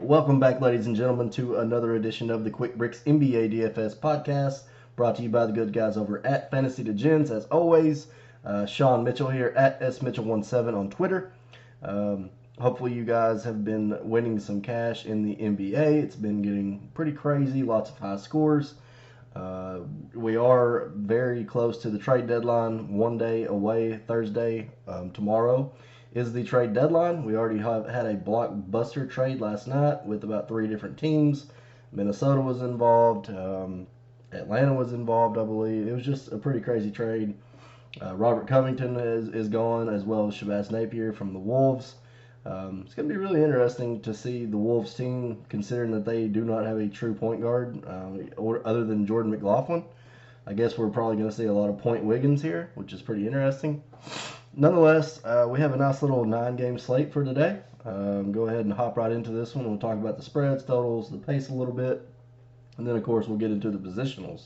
Welcome back, ladies and gentlemen, to another edition of the Quick Bricks NBA DFS podcast, brought to you by the good guys over at Fantasy to Gens. As always, Sean Mitchell here at SMitchell17 on Twitter. Hopefully you guys have been winning some cash in the NBA. It's been getting pretty crazy, lots of high scores. We are very close to the trade deadline, one day away. Thursday, tomorrow is the trade deadline. We already have had a blockbuster trade last night with about 3 different teams. Minnesota was involved. Atlanta was involved, I believe. It was just a pretty crazy trade. Robert Covington is gone, as well as Shabazz Napier from the Wolves. It's going to be really interesting to see the Wolves team, considering that they do not have a true point guard other than Jordan McLaughlin. I guess we're probably going to see a lot of Point Wiggins here, which is pretty interesting. Nonetheless, we have a nice little 9-game slate for today. Go ahead and hop right into this one. We'll talk about the spreads, totals, the pace a little bit, and then, of course, we'll get into the positionals.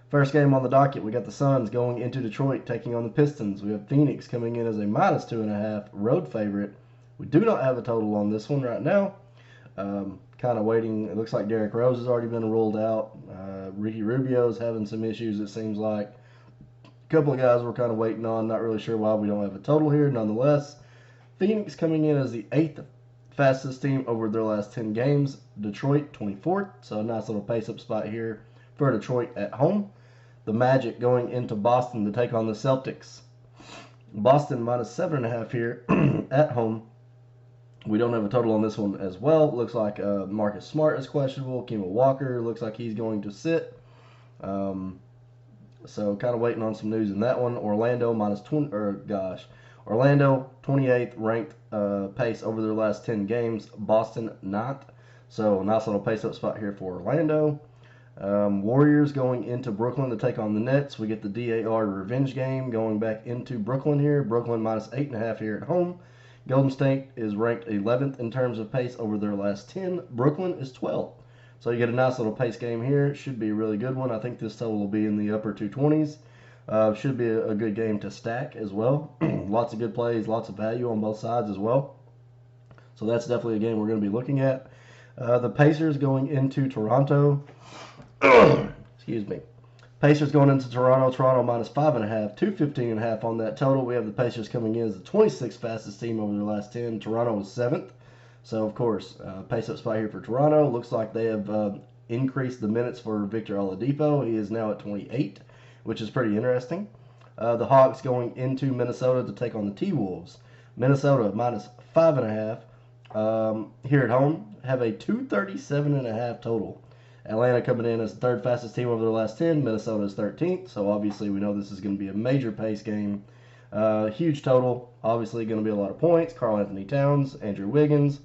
First game on the docket, we got the Suns going into Detroit, taking on the Pistons. We have Phoenix coming in as a -2.5 road favorite. We do not have a total on this one right now. Kind of waiting. It looks like Derrick Rose has already been ruled out. Ricky Rubio's having some issues, it seems like. A couple of guys we're kind of waiting on. Not really sure why we don't have a total here. Nonetheless, Phoenix coming in as the 8th fastest team over their last 10 games. Detroit 24th. So a nice little pace-up spot here for Detroit at home. The Magic going into Boston to take on the Celtics. Boston -7.5 here at home. We don't have a total on this one as well. Looks like Marcus Smart is questionable. Kemba Walker looks like he's going to sit. So kind of waiting on some news in that one. Orlando Orlando 28th ranked pace over their last 10 games. Boston not. So nice little pace up spot here for Orlando. Warriors going into Brooklyn to take on the Nets. We get the DAR revenge game going back into Brooklyn here. Brooklyn -8.5 here at home. Golden State is ranked 11th in terms of pace over their last 10. Brooklyn is 12th. So you get a nice little pace game here. Should be a really good one. I think this total will be in the upper 220s. Should be a good game to stack as well. Lots of good plays, lots of value on both sides as well. So that's definitely a game we're going to be looking at. The Pacers going into Toronto. Excuse me. Pacers going into Toronto. Toronto -5.5, 215.5 on that total. We have the Pacers coming in as the 26th fastest team over their last 10. Toronto is 7th. So, of course, pace up spot here for Toronto. Looks like they have increased the minutes for Victor Oladipo. He is now at 28, which is pretty interesting. The Hawks going into Minnesota to take on the T-Wolves. Minnesota -5.5 here at home. Have a 237.5 total. Atlanta coming in as the 3rd fastest team over their last 10. Minnesota is 13th. So, obviously, we know this is going to be a major pace game. Huge total. Obviously, going to be a lot of points. Karl Anthony Towns, Andrew Wiggins,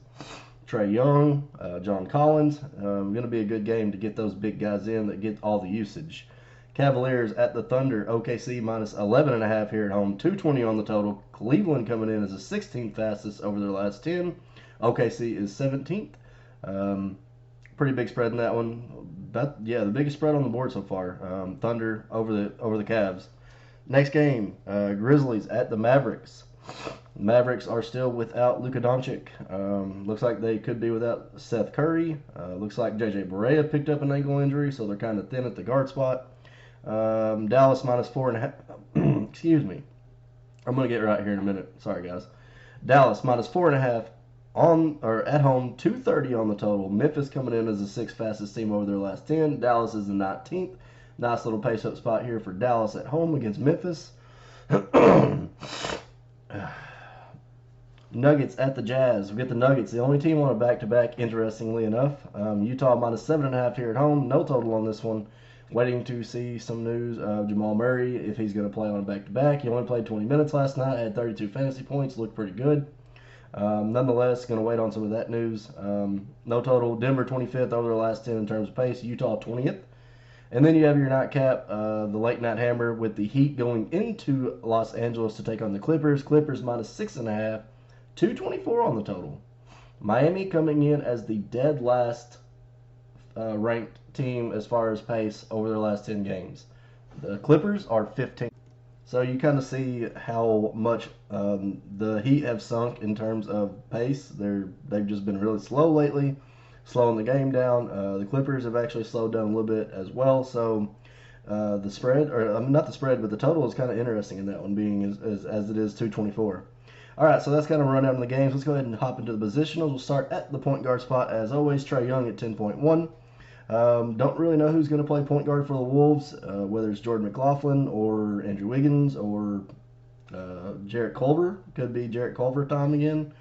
Trae Young, John Collins. Going to be a good game to get those big guys in that get all the usage. Cavaliers at the Thunder. OKC -11.5 here at home. 220 on the total. Cleveland coming in as the 16th fastest over their last 10. OKC is 17th. Pretty big spread in that one. The biggest spread on the board so far. Thunder over the Cavs. Next game, Grizzlies at the Mavericks. Mavericks are still without Luka Doncic. Looks like they could be without Seth Curry. Looks like JJ Barea picked up an ankle injury, so they're kind of thin at the guard spot. Dallas -4.5. Excuse me. I'm going to get right here in a minute. Sorry, guys. Dallas -4.5 at home, 230 on the total. Memphis coming in as the 6th fastest team over their last 10. Dallas is the 19th. Nice little pace-up spot here for Dallas at home against Memphis. Nuggets at the Jazz. We get the Nuggets, the only team on a back-to-back, interestingly enough. Utah -7.5 here at home. No total on this one. Waiting to see some news of Jamal Murray, if he's going to play on a back-to-back. He only played 20 minutes last night, had 32 fantasy points, looked pretty good. Nonetheless, going to wait on some of that news. No total. Denver 25th over their last 10 in terms of pace. Utah 20th. And then you have your nightcap, the late night hammer with the Heat going into Los Angeles to take on the Clippers. Clippers -6.5, 224 on the total. Miami coming in as the dead last ranked team as far as pace over their last 10 games. The Clippers are 15th. So you kind of see how much the Heat have sunk in terms of pace. They've just been really slow lately, slowing the game down. The Clippers have actually slowed down a little bit as well. So the spread, or not the spread, but the total is kind of interesting in that one, being as it is 224. All right, so that's kind of a rundown of the games. Let's go ahead and hop into the positionals. We'll start at the point guard spot as always. Trae Young at 10.1. Don't really know who's going to play point guard for the Wolves, whether it's Jordan McLaughlin or Andrew Wiggins or Jarrett Culver. Could be Jarrett Culver time again.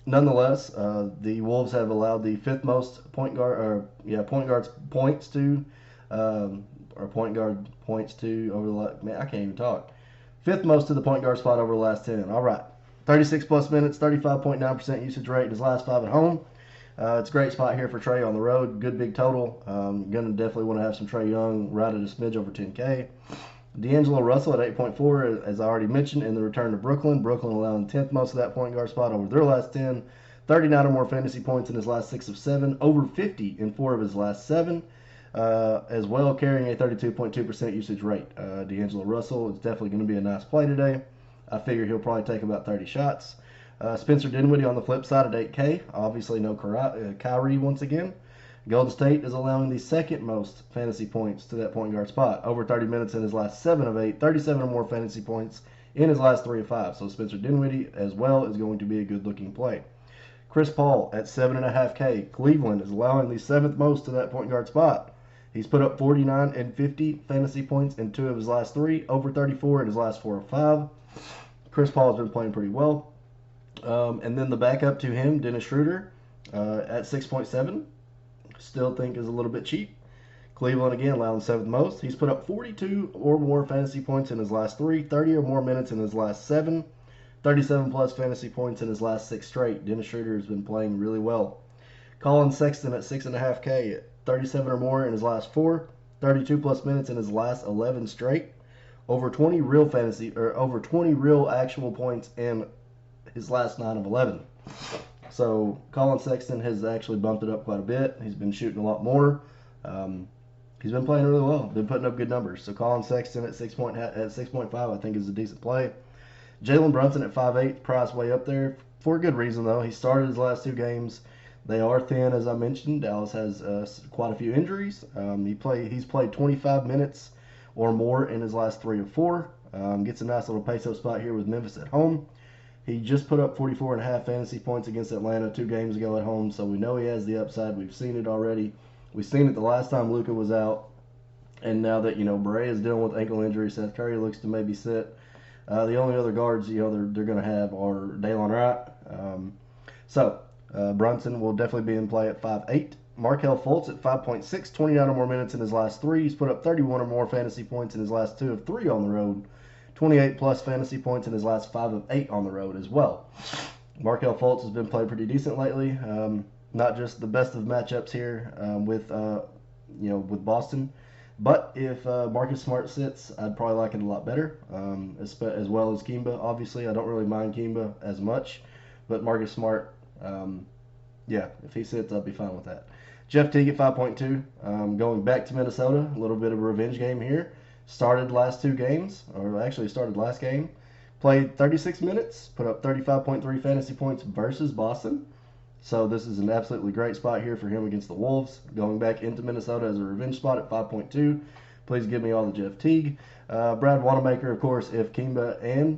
Nonetheless, the Wolves have allowed the fifth most point guards points to, or point guard points to over the man. I can't even talk. Fifth most to the point guard spot over the last 10. All right, 36 plus minutes, 35.9% usage rate in his last 5 at home. It's a great spot here for Trae on the road. Good big total. Going to definitely want to have some Trae Young right at a smidge over 10K. D'Angelo Russell at 8.4, as I already mentioned, in the return to Brooklyn. Brooklyn allowing 10th most of that point guard spot over their last 10. 39 or more fantasy points in his last 6 of 7. Over 50 in 4 of his last 7. As well, carrying a 32.2% usage rate. D'Angelo Russell is definitely going to be a nice play today. I figure he'll probably take about 30 shots. Spencer Dinwiddie on the flip side at 8K. Obviously, no Kyrie once again. Golden State is allowing the second most fantasy points to that point guard spot. Over 30 minutes in his last 7 of 8. 37 or more fantasy points in his last 3 of 5. So Spencer Dinwiddie as well is going to be a good looking play. Chris Paul at 7.5K. Cleveland is allowing the 7th most to that point guard spot. He's put up 49 and 50 fantasy points in 2 of his last 3. Over 34 in his last 4 of 5. Chris Paul has been playing pretty well. And then the backup to him, Dennis Schroeder, at 6.7. Still think is a little bit cheap. Cleveland again allowing 7th most. He's put up 42 or more fantasy points in his last 3, 30 or more minutes in his last 7, 37 plus fantasy points in his last 6 straight. Dennis Schroeder has been playing really well. Colin Sexton at 6.5K, 37 or more in his last 4, 32 plus minutes in his last 11 straight. Over 20 real fantasy, or over 20 real actual points in his last 9 of 11. So Colin Sexton has actually bumped it up quite a bit. He's been shooting a lot more. He's been playing really well. Been putting up good numbers. So Colin Sexton at 6.5, I think is a decent play. Jalen Brunson at 5'8", price way up there for a good reason though. He started his last 2 games. They are thin, as I mentioned. Dallas has quite a few injuries. He's played 25 minutes or more in his last 3 of 4. Gets a nice little pace up spot here with Memphis at home. He just put up 44.5 fantasy points against Atlanta 2 games ago at home, so we know he has the upside. We've seen it already. We've seen it the last time Luka was out, and now that Barea is dealing with ankle injury, Seth Curry looks to maybe sit. The only other guards they're going to have are Daylon Wright. Brunson will definitely be in play at 5'8". Markelle Fultz at 5.6, 29 or more minutes in his last 3. He's put up 31 or more fantasy points in his last 2 of 3 on the road. 28 plus fantasy points in his last 5 of 8 on the road as well. Markelle Fultz has been playing pretty decent lately. Not just the best of matchups here with Boston, but if Marcus Smart sits, I'd probably like it a lot better. As well as Kimba, obviously. I don't really mind Kimba as much, but Marcus Smart, if he sits, I'd be fine with that. Jeff Teague at 5.2, going back to Minnesota, a little bit of a revenge game here. Started last 2 games, or actually started last game. Played 36 minutes, put up 35.3 fantasy points versus Boston. So this is an absolutely great spot here for him against the Wolves. Going back into Minnesota as a revenge spot at 5.2. Please give me all the Jeff Teague. Brad Wanamaker, of course, if Kimba and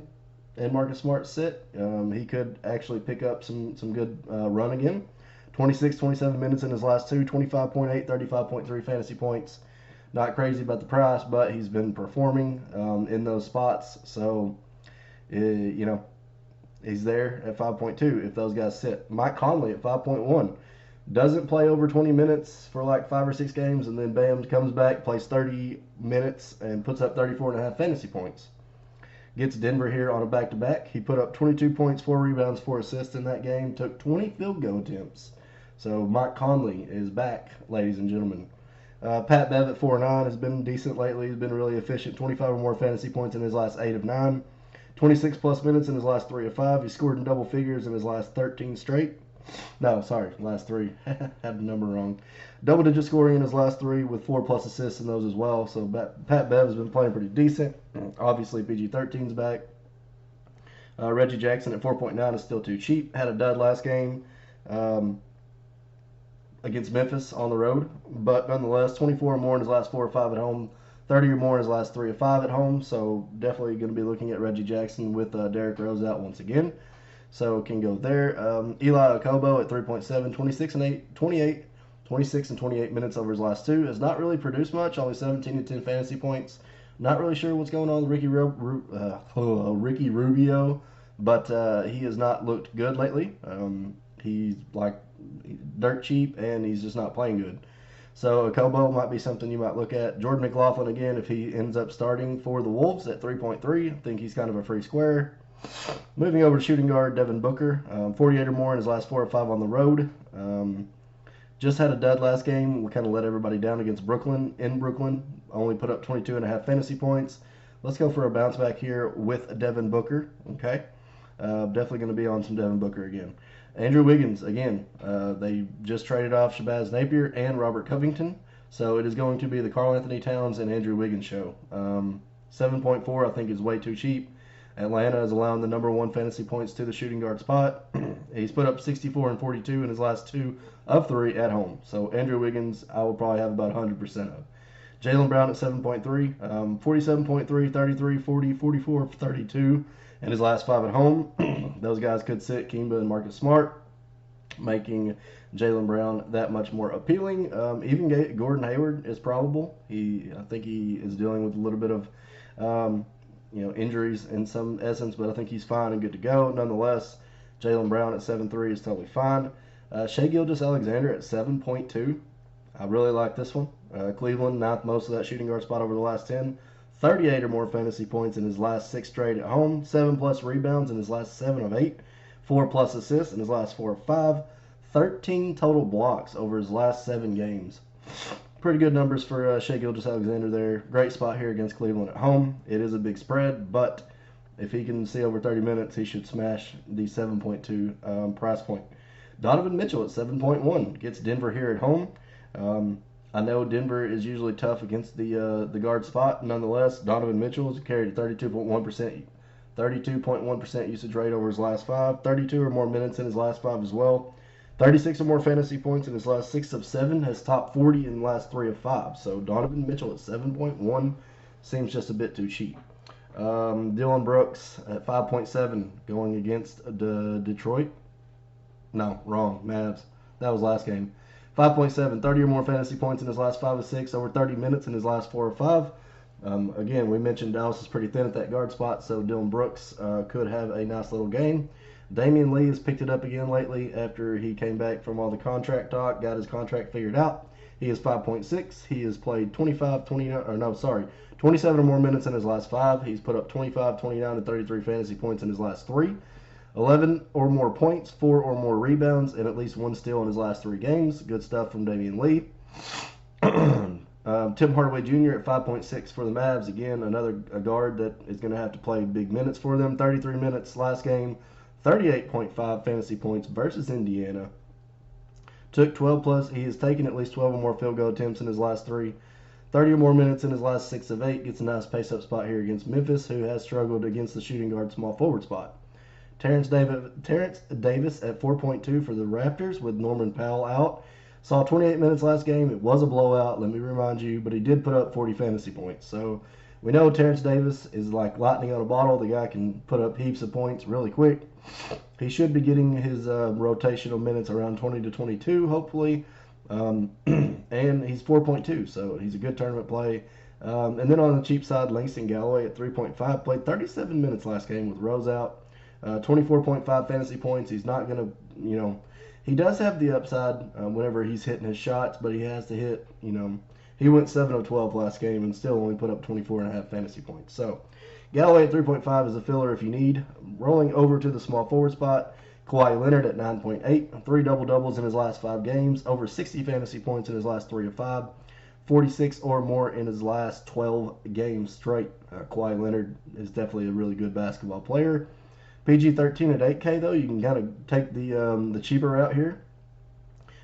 Marcus Smart sit, he could actually pick up some good run again. 26, 27 minutes in his last 2, 25.8, 35.3 fantasy points. Not crazy about the price, but he's been performing in those spots. So, he's there at 5.2 if those guys sit. Mike Conley at 5.1. Doesn't play over 20 minutes for like 5 or 6 games, and then bam, comes back, plays 30 minutes, and puts up 34.5 fantasy points. Gets Denver here on a back-to-back. He put up 22 points, 4 rebounds, 4 assists in that game. Took 20 field goal attempts. So Mike Conley is back, ladies and gentlemen. Pat Bev at 4.9 has been decent lately. He's been really efficient. 25 or more fantasy points in his last 8 of 9. 26 plus minutes in his last 3 of 5. He scored in double figures in his last 13 straight. No, sorry, last 3. Had the number wrong. Double-digit scoring in his last 3 with 4+ assists in those as well. So Pat Bev has been playing pretty decent. Obviously, PG-13's back. Reggie Jackson at 4.9 is still too cheap. Had a dud last game against Memphis on the road. But nonetheless, 24 or more in his last 4 or 5 at home. 30 or more in his last 3 or 5 at home. So definitely going to be looking at Reggie Jackson with Derrick Rose out once again. So can go there. Eli Okobo at 3.7, 26 and 8, 28, 26 and 28 minutes over his last 2. Has not really produced much, only 17 and 10 fantasy points. Not really sure what's going on with Ricky Rubio, but he has not looked good lately. He's like dirt cheap, and he's just not playing good. So Okobo might be something you might look at. Jordan McLaughlin again, if he ends up starting for the Wolves at 3.3, I think he's kind of a free square. Moving over to shooting guard, Devin Booker, 48 or more in his last 4 or 5 on the road. Just had a dud last game. We kind of let everybody down against Brooklyn. In Brooklyn, only put up 22.5 fantasy points. Let's go for a bounce back here with Devin Booker. Okay, definitely going to be on some Devin Booker again. Andrew Wiggins, again, they just traded off Shabazz Napier and Robert Covington. So it is going to be the Karl Anthony Towns and Andrew Wiggins show. 7.4 I think is way too cheap. Atlanta is allowing the number 1 fantasy points to the shooting guard spot. He's put up 64 and 42 in his last 2 of 3 at home. So Andrew Wiggins, I will probably have about 100% of. Jaylen Brown at 7.3, 47.3, 33, 40, 44, 32 in his last 5 at home. Those guys could sit Kemba and Marcus Smart, making Jaylen Brown that much more appealing. Even Gordon Hayward is probable. I think he is dealing with a little bit of injuries in some essence, but I think he's fine and good to go. Nonetheless, Jaylen Brown at 7.3 is totally fine. Shai Gilgeous-Alexander at 7.2. I really like this one. Cleveland, 9th most of that shooting guard spot over the last 10. 38 or more fantasy points in his last 6 straight at home. 7+ rebounds in his last 7 of 8. 4+ assists in his last 4 of 5. 13 total blocks over his last 7 games. Pretty good numbers for Shai Gilgeous-Alexander there. Great spot here against Cleveland at home. It is a big spread, but if he can see over 30 minutes, he should smash the 7.2 price point. Donovan Mitchell at 7.1 gets Denver here at home. I know Denver is usually tough against the guard spot. Nonetheless, Donovan Mitchell has carried a 32.1% usage rate over his last 5. 32 or more minutes in his last 5 as well. 36 or more fantasy points in his last 6 of 7, has top 40 in the last 3 of 5. So Donovan Mitchell at 7.1 seems just a bit too cheap. Dylan Brooks at 5.7 going against Detroit. No, wrong. Mavs. That was last game. 5.7, 30 or more fantasy points in his last 5 of 6, over 30 minutes in his last 4 of 5. Again, we mentioned Dallas is pretty thin at that guard spot, so Dylan Brooks could have a nice little game. Damian Lee has picked it up again lately after he came back from all the contract talk, got his contract figured out. He is 5.6. He has played 27 or more minutes in his last 5. He's put up 25, 29, and 33 fantasy points in his last 3. 11 or more points, 4 or more rebounds, and at least 1 steal in his last 3 games. Good stuff from Damian Lee. Tim Hardaway Jr. at 5.6 for the Mavs. Again, a guard that is going to have to play big minutes for them. 33 minutes last game. 38.5 fantasy points versus Indiana. Took 12 plus. He has taken at least 12 or more field goal attempts in his last 3. 30 or more minutes in his last 6 of 8. Gets a nice pace-up spot here against Memphis, who has struggled against the shooting guard small forward spot. Terrence Davis at 4.2 for the Raptors with Norman Powell out. Saw 28 minutes last game. It was a blowout, let me remind you, but he did put up 40 fantasy points. So we know Terrence Davis is like lightning on a bottle. The guy can put up heaps of points really quick. He should be getting his rotational minutes around 20 to 22, hopefully. And he's 4.2, so he's a good tournament play. And then on the cheap side, Langston Galloway at 3.5 played 37 minutes last game with Rose out. 24.5 fantasy points. He's not going to, he does have the upside whenever he's hitting his shots, but he has to hit, he went 7 of 12 last game and still only put up 24.5 fantasy points. So Galloway at 3.5 is a filler if you need. Rolling over to the small forward spot, Kawhi Leonard at 9.8, 3 double-doubles in his last 5 games, over 60 fantasy points in his last 3 of 5, 46 or more in his last 12 games straight. Kawhi Leonard is definitely a really good basketball player. PG-13 at 8K though, you can kind of take the cheaper route here.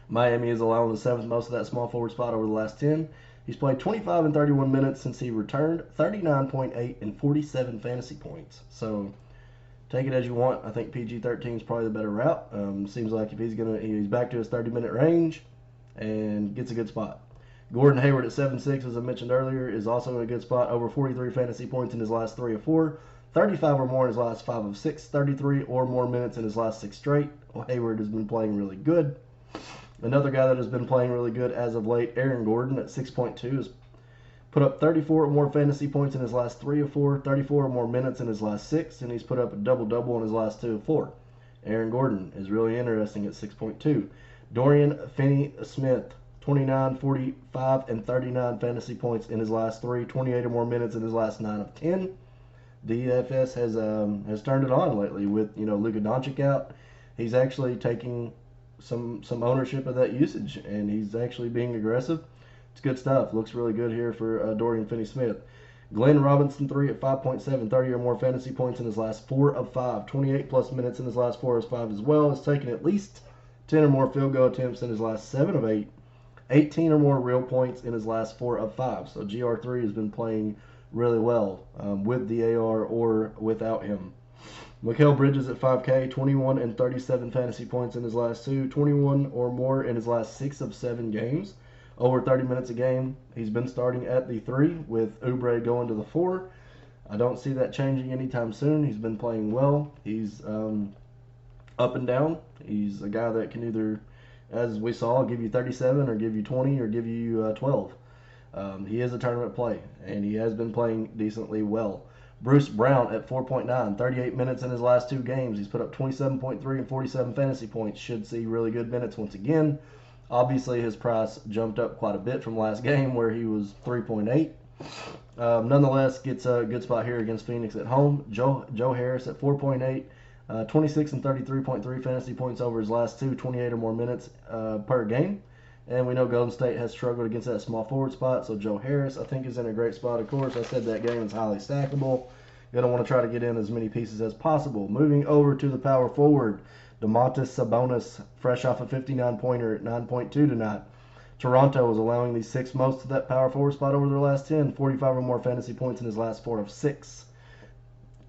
Miami is allowing the seventh most of that small forward spot over the last 10. He's played 25 and 31 minutes since he returned, 39.8 and 47 fantasy points. So take it as you want. I think PG-13 is probably the better route. Seems like if he's back to his 30-minute range and gets a good spot. Gordon Hayward at 7'6", as I mentioned earlier, is also in a good spot. Over 43 fantasy points in his last 3 of 4, 35 or more in his last 5 of 6, 33 or more minutes in his last 6 straight. Well, Hayward has been playing really good. Another guy that has been playing really good as of late, Aaron Gordon at 6.2, has put up 34 or more fantasy points in his last 3 of 4, 34 or more minutes in his last 6, and he's put up a double-double in his last 2 of 4. Aaron Gordon is really interesting at 6.2. Dorian Finney-Smith, 29, 45, and 39 fantasy points in his last 3, 28 or more minutes in his last 9 of 10. DFS has turned it on lately with Luka Doncic out. He's actually taking some ownership of that usage, and he's actually being aggressive. It's good stuff. Looks really good here for Dorian Finney-Smith. Glenn Robinson 3 at 5.7, 30 or more fantasy points in his last 4 of 5, 28 plus minutes in his last 4 of 5 as well. Has taken at least 10 or more field goal attempts in his last 7 of 8, 18 or more real points in his last 4 of 5. So GR3 has been playing really well with the AR or without him. Mikal Bridges at 5K, 21 and 37 fantasy points in his last 2, 21 or more in his last 6 of 7 games. Over 30 minutes a game. He's been starting at the 3 with Oubre going to the 4. I don't see that changing anytime soon. He's been playing well. He's up and down. He's a guy that can either, as we saw, give you 37 or give you 20 or give you 12. He is a tournament play, and he has been playing decently well. Bruce Brown at 4.9, 38 minutes in his last 2 games. He's put up 27.3 and 47 fantasy points. Should see really good minutes once again. Obviously, his price jumped up quite a bit from last game where he was 3.8. Nonetheless, gets a good spot here against Phoenix at home. Joe Harris at 4.8, 26 and 33.3 fantasy points over his last 2, 28 or more minutes per game. And we know Golden State has struggled against that small forward spot, so Joe Harris, I think, is in a great spot. Of course, I said that game is highly stackable. You're going to want to try to get in as many pieces as possible. Moving over to the power forward, Domantas Sabonis, fresh off a 59-pointer at 9.2 tonight. Toronto is allowing the 6th most of that power forward spot over their last 10, 45 or more fantasy points in his last 4 of 6.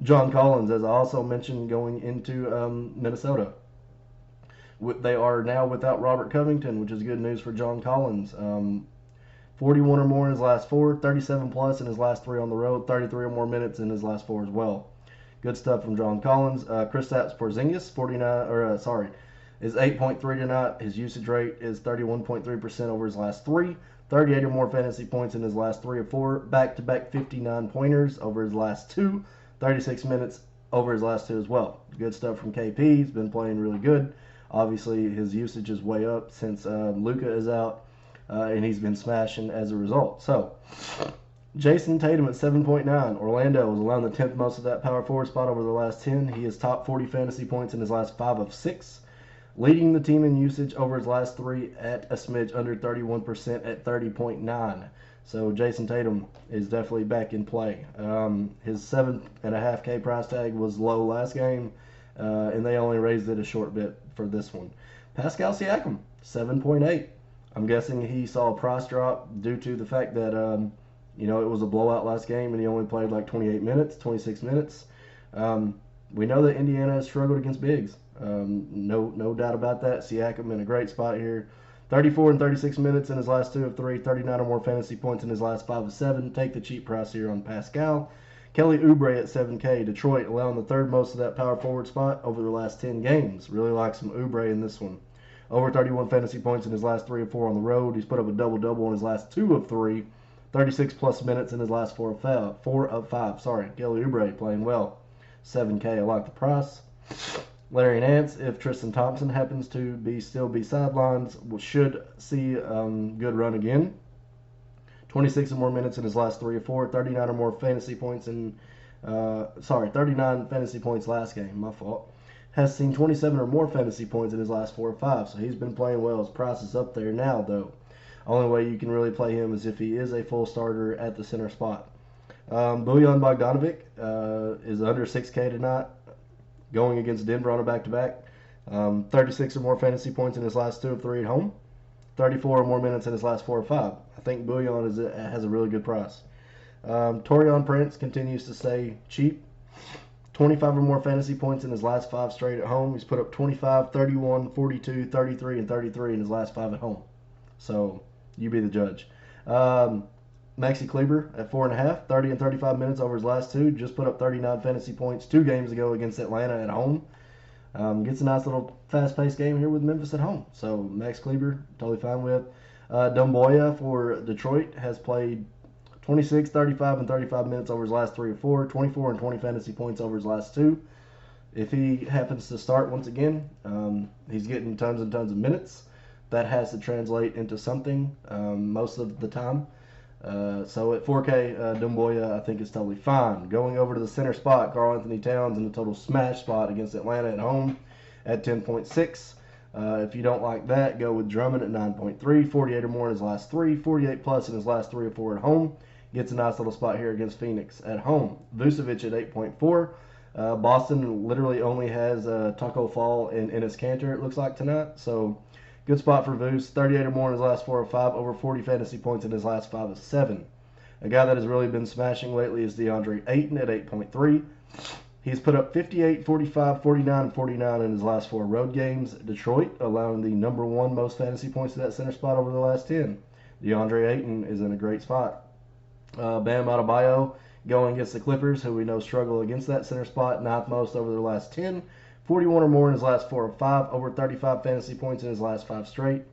John Collins, as I also mentioned, going into Minnesota. They are now without Robert Covington, which is good news for John Collins. 41 or more in his last 4, 37 plus in his last 3 on the road, 33 or more minutes in his last 4 as well. Good stuff from John Collins. Kristaps Porzingis, is 8.3 tonight. His usage rate is 31.3% over his last 3, 38 or more fantasy points in his last 3 or 4, back-to-back 59 pointers over his last 2, 36 minutes over his last 2 as well. Good stuff from KP. He's been playing really good. Obviously, his usage is way up since Luka is out, and he's been smashing as a result. So, Jason Tatum at 7.9. Orlando is allowing the 10th most of that power forward spot over the last 10. He is top 40 fantasy points in his last 5 of 6, leading the team in usage over his last 3 at a smidge under 31% at 30.9. So, Jason Tatum is definitely back in play. His 7.5K price tag was low last game, and they only raised it a short bit for this one. Pascal Siakam, 7.8. I'm guessing he saw a price drop due to the fact that it was a blowout last game and he only played like 26 minutes. We know that Indiana has struggled against bigs. No doubt about that. Siakam in a great spot here. 34 and 36 minutes in his last 2 of 3, 39 or more fantasy points in his last 5 of 7. Take the cheap price here on Pascal. Kelly Oubre at 7K. Detroit allowing the 3rd most of that power forward spot over the last 10 games. Really like some Oubre in this one. Over 31 fantasy points in his last 3 of 4 on the road. He's put up a double-double in his last 2 of 3. 36 plus minutes in his last 4 of 5. Kelly Oubre playing well. 7K. I like the price. Larry Nance, if Tristan Thompson happens to still be sidelined, should see good run again. 26 or more minutes in his last 3 or 4, 39 or more fantasy points 39 fantasy points last game, my fault. Has seen 27 or more fantasy points in his last 4 or 5, so he's been playing well. His price is up there now, though. Only way you can really play him is if he is a full starter at the center spot. Bojan Bogdanovic is under 6K tonight. going against Denver on a back-to-back. 36 or more fantasy points in his last 2 of 3 at home. 34 or more minutes in his last 4 or 5. I think Bouillon has a really good price. Torian Prince continues to stay cheap. 25 or more fantasy points in his last 5 straight at home. He's put up 25, 31, 42, 33, and 33 in his last 5 at home. So you be the judge. Maxi Kleber at 4.5, 30 and 35 minutes over his last 2. Just put up 39 fantasy points 2 games ago against Atlanta at home. Gets a nice little fast-paced game here with Memphis at home. So Max Kleber, totally fine with. Dumboya for Detroit has played 26, 35, and 35 minutes over his last 3 or 4. 24 and 20 fantasy points over his last 2. If he happens to start once again, he's getting tons and tons of minutes. That has to translate into something most of the time. So at 4K, Dumboya I think is totally fine. Going over to the center spot, Karl Anthony Towns in a total smash spot against Atlanta at home at 10.6. If you don't like that, go with Drummond at 9.3, 48 or more in his last 3, 48 plus in his last 3 or 4 at home. Gets a nice little spot here against Phoenix at home. Vucevic at 8.4. Boston literally only has Taco Fall and Enes Kanter, it looks like, tonight. So good spot for Vuce. 38 or more in his last 4 or 5. Over 40 fantasy points in his last 5 of 7. A guy that has really been smashing lately is DeAndre Ayton at 8.3. He's put up 58, 45, 49, and 49 in his last 4 road games. Detroit allowing the number 1 most fantasy points to that center spot over the last 10. DeAndre Ayton is in a great spot. Bam Adebayo going against the Clippers, who we know struggle against that center spot, 9th most over their last 10. 41 or more in his last 4 or 5. Over 35 fantasy points in his last 5 straight.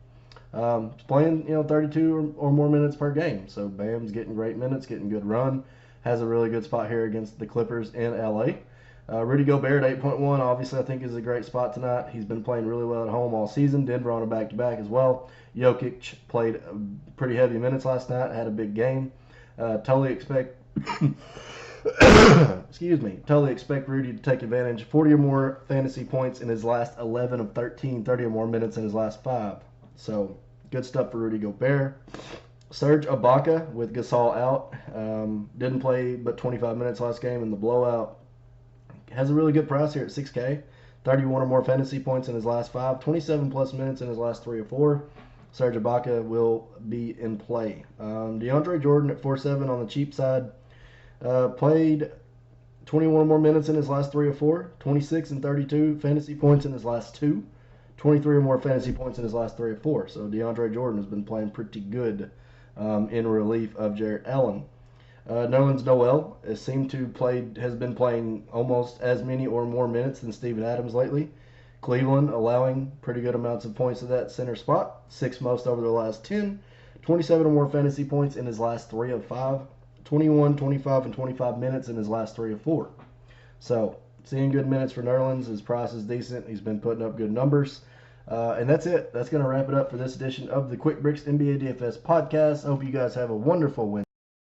He's playing 32 or more minutes per game. So Bam's getting great minutes, getting good run. Has a really good spot here against the Clippers in LA. Rudy Gobert at 8.1, obviously I think is a great spot tonight. He's been playing really well at home all season. Denver on a back-to-back as well. Jokic played pretty heavy minutes last night, had a big game. Totally expect totally expect Rudy to take advantage. 40 or more fantasy points in his last 11 of 13, 30 or more minutes in his last 5. So good stuff for Rudy Gobert. Serge Ibaka with Gasol out. Didn't play but 25 minutes last game in the blowout. Has a really good price here at 6K. 31 or more fantasy points in his last 5. 27 plus minutes in his last 3 or 4. Serge Ibaka will be in play. DeAndre Jordan at 4.7 on the cheap side. Played 21 or more minutes in his last 3 or 4. 26 and 32 fantasy points in his last 2. 23 or more fantasy points in his last 3 or 4. So DeAndre Jordan has been playing pretty good in relief of Jarrett Allen. Nerlens Noel has been playing almost as many or more minutes than Steven Adams lately. Cleveland allowing pretty good amounts of points to that center spot. 6th most over their last 10. 27 or more fantasy points in his last 3 of 5. 21, 25, and 25 minutes in his last 3 of 4. So, seeing good minutes for Nerlens. His price is decent. He's been putting up good numbers. And that's it. That's going to wrap it up for this edition of the Quick Bricks NBA DFS podcast. I hope you guys have a wonderful Wednesday.